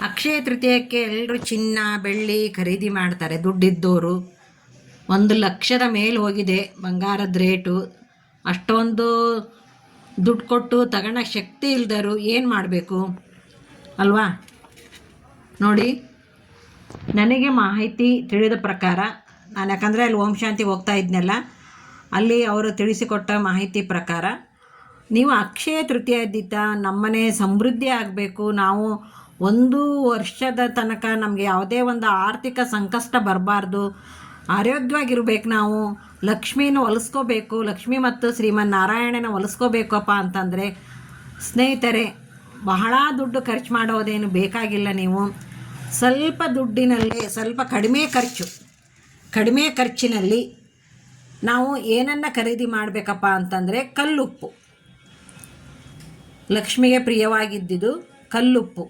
ಅಕ್ಷಯ ತೃತೀಯಕ್ಕೆ ಎಲ್ಲರೂ ಚಿನ್ನ ಬೆಳ್ಳಿ ಖರೀದಿ ಮಾಡ್ತಾರೆ. ದುಡ್ಡಿದ್ದವರು 1,00,000 ಮೇಲೆ ಹೋಗಿದೆ ಬಂಗಾರದ ರೇಟು. ಅಷ್ಟೊಂದು ದುಡ್ಡು ಕೊಟ್ಟು ತಗೊಳ್ಳೋ ಶಕ್ತಿ ಇಲ್ದರು ಏನು ಮಾಡಬೇಕು ಅಲ್ವಾ? ನೋಡಿ, ನನಗೆ ಮಾಹಿತಿ ತಿಳಿದ ಪ್ರಕಾರ, ನಾನು ಯಾಕಂದರೆ ಅಲ್ಲಿ ಓಂ ಶಾಂತಿಗೆ ಹೋಗ್ತಾ ಇದ್ನಲ್ಲ, ಅಲ್ಲಿ ಅವರು ತಿಳಿಸಿಕೊಟ್ಟ ಮಾಹಿತಿ ಪ್ರಕಾರ ನೀವು ಅಕ್ಷಯ ತೃತೀಯದಿದ್ದ ನಮ್ಮನೆ ಸಮೃದ್ಧಿ ಆಗಬೇಕು, ನಾವು 1 ವರ್ಷದ ತನಕ ನಮಗೆ ಯಾವುದೇ ಒಂದು ಆರ್ಥಿಕ ಸಂಕಷ್ಟ ಬರಬಾರ್ದು, ಆರೋಗ್ಯವಾಗಿರ್ಬೇಕು, ನಾವು ಲಕ್ಷ್ಮೀನ ಒಲಿಸ್ಕೋಬೇಕು, ಲಕ್ಷ್ಮಿ ಮತ್ತು ಶ್ರೀಮನ್ನಾರಾಯಣನ ಒಲಿಸ್ಕೋಬೇಕಪ್ಪ ಅಂತಂದರೆ ಸ್ನೇಹಿತರೆ, ಬಹಳ ದುಡ್ಡು ಖರ್ಚು ಮಾಡೋದೇನು ಬೇಕಾಗಿಲ್ಲ. ನೀವು ಸ್ವಲ್ಪ ದುಡ್ಡಿನಲ್ಲೇ ಸ್ವಲ್ಪ ಕಡಿಮೆ ಖರ್ಚಿನಲ್ಲಿ ನಾವು ಏನನ್ನು ಖರೀದಿ ಮಾಡಬೇಕಪ್ಪ ಅಂತಂದರೆ ಕಲ್ಲುಪ್ಪು. ಲಕ್ಷ್ಮಿಗೆ ಪ್ರಿಯವಾಗಿದ್ದುದು ಕಲ್ಲುಪ್ಪು.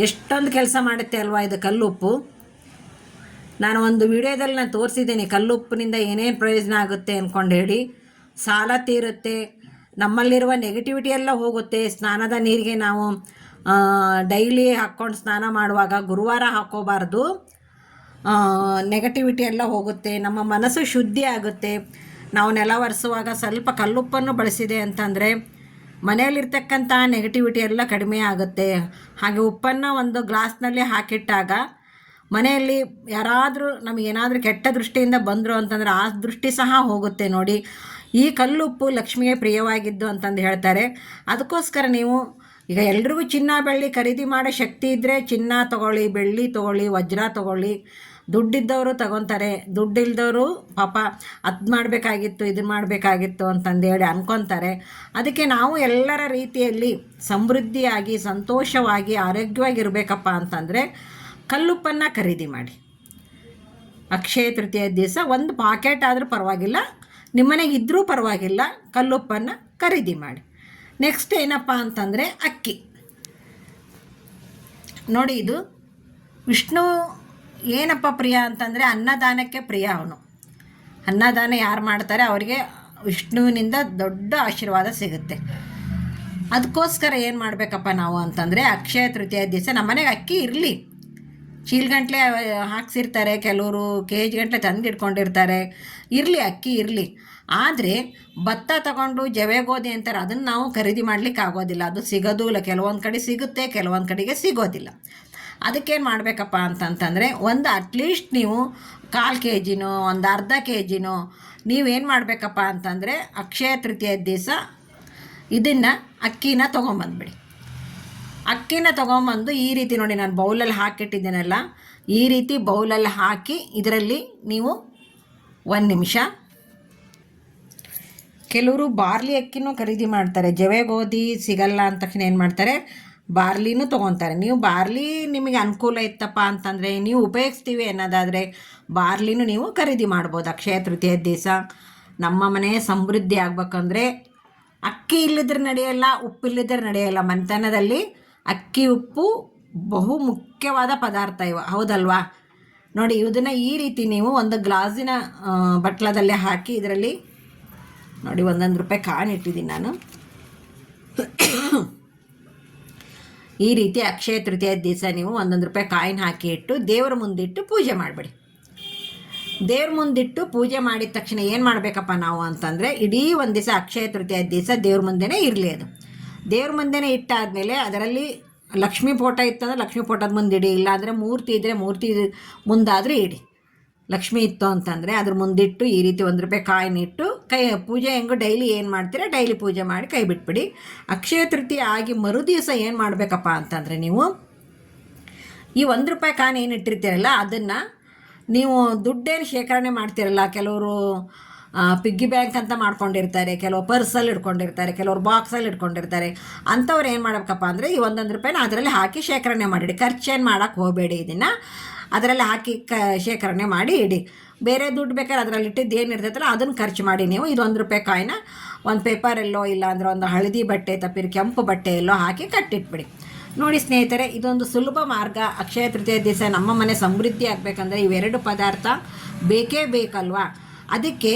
ಎಷ್ಟೊಂದು ಕೆಲಸ ಮಾಡುತ್ತೆ ಅಲ್ವಾ ಇದು ಕಲ್ಲುಪ್ಪು. ನಾನು ಒಂದು ವಿಡಿಯೋದಲ್ಲಿ ನಾನು ತೋರಿಸಿದ್ದೀನಿ ಕಲ್ಲುಪ್ಪಿನಿಂದ ಏನೇನು ಪ್ರಯೋಜನ ಆಗುತ್ತೆ ಅಂದ್ಕೊಂಡು ಹೇಳಿ. ಸಾಲ ತೀರುತ್ತೆ, ನಮ್ಮಲ್ಲಿರುವ ನೆಗೆಟಿವಿಟಿ ಎಲ್ಲ ಹೋಗುತ್ತೆ. ಸ್ನಾನದ ನೀರಿಗೆ ನಾವು ಡೈಲಿ ಹಾಕ್ಕೊಂಡು ಸ್ನಾನ ಮಾಡುವಾಗ ಗುರುವಾರ ಹಾಕ್ಕೋಬಾರ್ದು, ನೆಗೆಟಿವಿಟಿ ಎಲ್ಲ ಹೋಗುತ್ತೆ, ನಮ್ಮ ಮನಸ್ಸು ಶುದ್ಧಿ ಆಗುತ್ತೆ. ನಾವು ನೆಲ ಒರೆಸುವಾಗ ಸ್ವಲ್ಪ ಕಲ್ಲುಪ್ಪನ್ನು ಬಳಸಿದೆ ಅಂತಂದರೆ ಮನೆಯಲ್ಲಿರ್ತಕ್ಕಂಥ ನೆಗೆಟಿವಿಟಿ ಎಲ್ಲ ಕಡಿಮೆ ಆಗುತ್ತೆ. ಹಾಗೆ ಉಪ್ಪನ್ನು ಒಂದು ಗ್ಲಾಸ್ನಲ್ಲಿ ಹಾಕಿಟ್ಟಾಗ ಮನೆಯಲ್ಲಿ ಯಾರಾದರೂ ನಮಗೇನಾದರೂ ಕೆಟ್ಟ ದೃಷ್ಟಿಯಿಂದ ಬಂದರು ಅಂತಂದರೆ ಆ ದೃಷ್ಟಿ ಸಹ ಹೋಗುತ್ತೆ. ನೋಡಿ, ಈ ಕಲ್ಲುಪ್ಪು ಲಕ್ಷ್ಮಿಗೆ ಪ್ರಿಯವಾಗಿದ್ದು ಅಂತಂದು ಹೇಳ್ತಾರೆ. ಅದಕ್ಕೋಸ್ಕರ ನೀವು ಈಗ ಎಲ್ರಿಗೂ ಚಿನ್ನ ಬೆಳ್ಳಿ ಖರೀದಿ ಮಾಡೋ ಶಕ್ತಿ ಇದ್ದರೆ ಚಿನ್ನ ತೊಗೊಳ್ಳಿ, ಬೆಳ್ಳಿ ತೊಗೊಳ್ಳಿ, ವಜ್ರ ತೊಗೊಳ್ಳಿ. ದುಡ್ಡಿದ್ದವರು ತಗೊತಾರೆ, ದುಡ್ಡಿಲ್ದವರು ಪಾಪ ಅದು ಮಾಡಬೇಕಾಗಿತ್ತು ಇದು ಮಾಡಬೇಕಾಗಿತ್ತು ಅಂತಂದೇಳಿ ಅನ್ಕೊತಾರೆ. ಅದಕ್ಕೆ ನಾವು ಎಲ್ಲರ ರೀತಿಯಲ್ಲಿ ಸಮೃದ್ಧಿಯಾಗಿ ಸಂತೋಷವಾಗಿ ಆರೋಗ್ಯವಾಗಿರಬೇಕಪ್ಪ ಅಂತಂದರೆ ಕಲ್ಲುಪ್ಪನ್ನು ಖರೀದಿ ಮಾಡಿ. ಅಕ್ಷಯ ತೃತೀಯ ದಿವಸ ಒಂದು ಪಾಕೆಟ್ ಆದರೂ ಪರವಾಗಿಲ್ಲ, ನಿಮ್ಮನೆಗೆ ಇದ್ದರೂ ಪರವಾಗಿಲ್ಲ, ಕಲ್ಲುಪ್ಪನ್ನು ಖರೀದಿ ಮಾಡಿ. ನೆಕ್ಸ್ಟ್ ಏನಪ್ಪ ಅಂತಂದರೆ ಅಕ್ಕಿ. ನೋಡಿ, ಇದು ವಿಷ್ಣು ಏನಪ್ಪ ಪ್ರಿಯ ಅಂತಂದರೆ ಅನ್ನದಾನಕ್ಕೆ ಪ್ರಿಯ. ಅವನು ಅನ್ನದಾನ ಯಾರು ಮಾಡ್ತಾರೆ ಅವರಿಗೆ ವಿಷ್ಣುವಿನಿಂದ ದೊಡ್ಡ ಆಶೀರ್ವಾದ ಸಿಗುತ್ತೆ. ಅದಕ್ಕೋಸ್ಕರ ಏನು ಮಾಡಬೇಕಪ್ಪ ನಾವು ಅಂತಂದರೆ ಅಕ್ಷಯ ತೃತೀಯ ದಿವಸ ನಮ್ಮನೆಗೆ ಅಕ್ಕಿ ಇರಲಿ, ಚೀಲ್ಗಂಟ್ಲೆ ಹಾಕ್ಸಿರ್ತಾರೆ, ಕೆಲವರು KG ಗಂಟ್ಲೆ ತಂದಿಟ್ಕೊಂಡಿರ್ತಾರೆ, ಇರಲಿ ಅಕ್ಕಿ ಇರಲಿ. ಆದರೆ ಭತ್ತ ತಗೊಂಡು ಜವೆ ಗೋಧಿ ಅಂತಾರೆ, ಅದನ್ನು ನಾವು ಖರೀದಿ ಮಾಡಲಿಕ್ಕೆ ಆಗೋದಿಲ್ಲ, ಅದು ಸಿಗೋದು ಇಲ್ಲ. ಕೆಲವೊಂದು ಕಡೆ ಸಿಗುತ್ತೆ, ಕೆಲವೊಂದು ಕಡೆಗೆ ಸಿಗೋದಿಲ್ಲ. ಅದಕ್ಕೇನು ಮಾಡಬೇಕಪ್ಪ ಅಂತಂತಂದರೆ ಒಂದು ಅಟ್ಲೀಸ್ಟ್ ನೀವು 1/4 kgನೋ ಒಂದು ಅರ್ಧ kgನೋ ನೀವೇನು ಮಾಡಬೇಕಪ್ಪ ಅಂತಂದರೆ ಅಕ್ಷಯ ತೃತೀಯ ದಿವಸ ಇದನ್ನು ಅಕ್ಕಿನ ತೊಗೊಂಬಂದುಬಿಡಿ. ಅಕ್ಕಿನ ತೊಗೊಂಬಂದು ಈ ರೀತಿ ನೋಡಿ, ನಾನು ಬೌಲಲ್ಲಿ ಹಾಕಿಟ್ಟಿದ್ದೀನಲ್ಲ, ಈ ರೀತಿ ಬೌಲಲ್ಲಿ ಹಾಕಿ ಇದರಲ್ಲಿ ನೀವು 1 ನಿಮಿಷ. ಕೆಲವರು ಬಾರ್ಲಿ ಅಕ್ಕಿನೂ ಖರೀದಿ ಮಾಡ್ತಾರೆ. ಜವೆ ಗೋಧಿ ಸಿಗಲ್ಲ ಅಂದ ತಕ್ಷಣ ಏನು ಮಾಡ್ತಾರೆ, ಬಾರ್ಲಿನೂ ತೊಗೊತಾರೆ. ನೀವು ಬಾರ್ಲಿ ನಿಮಗೆ ಅನುಕೂಲ ಇತ್ತಪ್ಪ ಅಂತಂದರೆ, ನೀವು ಉಪಯೋಗಿಸ್ತೀವಿ ಅನ್ನೋದಾದರೆ ಬಾರ್ಲಿನೂ ನೀವು ಖರೀದಿ ಮಾಡ್ಬೋದು. ಅಕ್ಷಯ ತೃತೀಯ ದಿವಸ ನಮ್ಮ ಮನೆ ಸಮೃದ್ಧಿ ಆಗ್ಬೇಕಂದ್ರೆ ಅಕ್ಕಿ ಇಲ್ಲದ್ರೆ ನಡೆಯಲ್ಲ, ಉಪ್ಪಿಲ್ಲದ್ರೆ ನಡೆಯಲ್ಲ. ಮನೆತನದಲ್ಲಿ ಅಕ್ಕಿ ಉಪ್ಪು ಬಹು ಮುಖ್ಯವಾದ ಪದಾರ್ಥ ಹೌದಲ್ವಾ? ನೋಡಿ, ಇದನ್ನು ಈ ರೀತಿ ನೀವು ಒಂದು ಗ್ಲಾಸಿನ ಬಟ್ಲದಲ್ಲೇ ಹಾಕಿ ಇದರಲ್ಲಿ ನೋಡಿ ₹1 ಕಾಯಿನ್ ಇಟ್ಟಿದ್ದೀನಿ ನಾನು. ಈ ರೀತಿ ಅಕ್ಷಯ ತೃತೀಯ ದಿವಸ ನೀವು ₹1 ಕಾಯಿನ್ ಹಾಕಿ ಇಟ್ಟು ದೇವರ ಮುಂದಿಟ್ಟು ಪೂಜೆ ಮಾಡಿಬಿಡಿ. ದೇವ್ರ ಮುಂದಿಟ್ಟು ಪೂಜೆ ಮಾಡಿದ ತಕ್ಷಣ ಏನು ಮಾಡಬೇಕಪ್ಪ ನಾವು ಅಂತಂದರೆ ಇಡೀ ಒಂದು ದಿವಸ ಅಕ್ಷಯ ತೃತೀಯ ದಿವಸ ದೇವ್ರ ಮುಂದೆನೇ ಇರಲಿ. ಅದು ದೇವ್ರ ಮುಂದೆನೇ ಇಟ್ಟಾದಮೇಲೆ ಅದರಲ್ಲಿ ಲಕ್ಷ್ಮೀ ಫೋಟೋ ಇತ್ತಂದರೆ ಲಕ್ಷ್ಮೀ ಫೋಟೋದ ಮುಂದೆ ಇಡಿ, ಇಲ್ಲಾಂದರೆ ಮೂರ್ತಿ ಇದ್ದರೆ ಮೂರ್ತಿ ಮುಂದಾದರೂ ಇಡಿ. ಲಕ್ಷ್ಮಿ ಇತ್ತು ಅಂತಂದರೆ ಅದ್ರ ಮುಂದಿಟ್ಟು ಈ ರೀತಿ ₹1 ಕಾಯಿನ್ ಇಟ್ಟು ಪೂಜೆ ಹೆಂಗೋ ಡೈಲಿ ಏನು ಮಾಡ್ತೀರಾ ಡೈಲಿ ಪೂಜೆ ಮಾಡಿ ಕೈ ಬಿಟ್ಬಿಡಿ. ಅಕ್ಷಯ ತೃತೀಯ ಆಗಿ ಮರುದಿವಸ ಏನು ಮಾಡಬೇಕಪ್ಪ ಅಂತಂದರೆ ನೀವು ಈ ₹1 ಕಾಯಿನ್ ಏನು ಇಟ್ಟಿರ್ತೀರಲ್ಲ ಅದನ್ನು ನೀವು ದುಡ್ಡೇನು ಶೇಖರಣೆ ಮಾಡ್ತಿರಲ್ಲ, ಕೆಲವರು ಪಿಗ್ಗಿ ಬ್ಯಾಂಕ್ ಅಂತ ಮಾಡ್ಕೊಂಡಿರ್ತಾರೆ, ಕೆಲವು ಪರ್ಸಲ್ಲಿ ಇಟ್ಕೊಂಡಿರ್ತಾರೆ, ಕೆಲವರು ಬಾಕ್ಸಲ್ಲಿ ಇಟ್ಕೊಂಡಿರ್ತಾರೆ. ಅಂಥವ್ರು ಏನು ಮಾಡಬೇಕಪ್ಪ ಅಂದರೆ ಈ ₹1 ಅದರಲ್ಲಿ ಹಾಕಿ ಶೇಖರಣೆ ಮಾಡಿಡಿ. ಖರ್ಚೇನು ಮಾಡೋಕ್ಕೆ ಹೋಗಬೇಡಿ, ಇದನ್ನು ಅದರಲ್ಲಿ ಹಾಕಿ ಶೇಖರಣೆ ಮಾಡಿ ಇಡಿ. ಬೇರೆ ದುಡ್ಡು ಬೇಕಾದ್ರೆ ಅದರಲ್ಲಿ ಇಟ್ಟಿದ್ದು ಏನಿರ್ತೈತಲ್ಲ ಅದನ್ನು ಖರ್ಚು ಮಾಡಿ. ನೀವು ಇದು ₹1 ಕಾಯಿನ ಒಂದು ಪೇಪರೆಲ್ಲೋ ಇಲ್ಲಾಂದ್ರೆ ಒಂದು ಹಳದಿ ಬಟ್ಟೆ ತಪ್ಪಿರಿ ಕೆಂಪು ಬಟ್ಟೆ ಎಲ್ಲೋ ಹಾಕಿ ಕಟ್ಟಿಟ್ಬಿಡಿ. ನೋಡಿ ಸ್ನೇಹಿತರೆ, ಇದೊಂದು ಸುಲಭ ಮಾರ್ಗ. ಅಕ್ಷಯ ತೃತೀಯ ದಿವಸ ನಮ್ಮ ಮನೆ ಸಮೃದ್ಧಿ ಆಗಬೇಕಂದ್ರೆ ಇವೆರಡು ಪದಾರ್ಥ ಬೇಕೇ ಬೇಕಲ್ವಾ? ಅದಕ್ಕೆ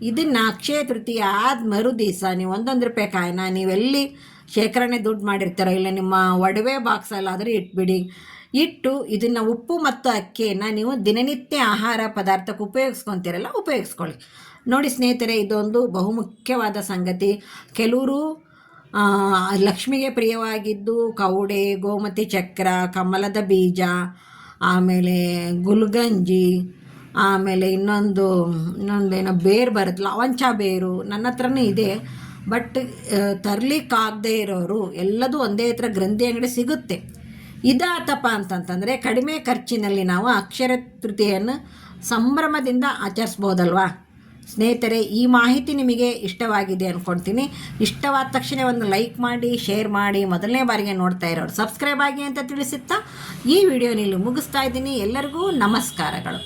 ಇದನ್ನು ಅಕ್ಷಯ ತೃತೀಯ ಆದ ಮರು ದಿವಸ ನೀವು ₹1 ಕಾಯಿನ ನೀವೆಲ್ಲಿ ಶೇಖರಣೆ ದುಡ್ಡು ಮಾಡಿರ್ತಾರೋ ಇಲ್ಲ ನಿಮ್ಮ ಒಡವೆ ಬಾಕ್ಸಲ್ಲಾದರೂ ಇಟ್ಬಿಡಿ. ಇಟ್ಟು ಇದನ್ನು ಉಪ್ಪು ಮತ್ತು ಅಕ್ಕಿಯನ್ನು ನೀವು ದಿನನಿತ್ಯ ಆಹಾರ ಪದಾರ್ಥಕ್ಕೆ ಉಪಯೋಗಿಸ್ಕೊತೀರಲ್ಲ, ಉಪಯೋಗಿಸ್ಕೊಳ್ಳಿ. ನೋಡಿ ಸ್ನೇಹಿತರೆ, ಇದೊಂದು ಬಹುಮುಖ್ಯವಾದ ಸಂಗತಿ. ಕೆಲವರು ಲಕ್ಷ್ಮಿಗೆ ಪ್ರಿಯವಾಗಿದ್ದು ಕವಡೆ, ಗೋಮತಿ ಚಕ್ರ, ಕಮಲದ ಬೀಜ, ಆಮೇಲೆ ಗುಲ್ಗಂಜಿ, ಆಮೇಲೆ ಇನ್ನೊಂದೇನೋ ಬೇರು ಬರುತ್ತೆ, ಲವಂಚ ಬೇರು ನನ್ನ ಹತ್ರನೂ ಇದೆ. ಬಟ್ ತರಲಿಕ್ಕಾಗದೇ ಇರೋರು ಎಲ್ಲದೂ ಒಂದೇ ಹತ್ರ ಗ್ರಂಥಿ ಅಂಗಡಿ ಸಿಗುತ್ತೆ. ಇದಾತಪ್ಪ ಅಂತಂತಂದರೆ ಕಡಿಮೆ ಖರ್ಚಿನಲ್ಲಿ ನಾವು ಅಕ್ಷಯ ತೃತೀಯನ್ನು ಸಂಭ್ರಮದಿಂದ ಆಚರಿಸ್ಬೋದಲ್ವಾ ಸ್ನೇಹಿತರೆ. ಈ ಮಾಹಿತಿ ನಿಮಗೆ ಇಷ್ಟವಾಗಿದೆ ಅಂದ್ಕೊಳ್ತೀನಿ. ಇಷ್ಟವಾದ ತಕ್ಷಣ ಒಂದು ಲೈಕ್ ಮಾಡಿ, ಶೇರ್ ಮಾಡಿ, ಮೊದಲನೇ ಬಾರಿಗೆ ನೋಡ್ತಾ ಇರೋರು ಸಬ್ಸ್ಕ್ರೈಬ್ ಆಗಿ ಅಂತ ತಿಳಿಸುತ್ತಾ ಈ ವಿಡಿಯೋ ಇಲ್ಲಿ ಮುಗಿಸ್ತಾ ಇದ್ದೀನಿ. ಎಲ್ಲರಿಗೂ ನಮಸ್ಕಾರಗಳು.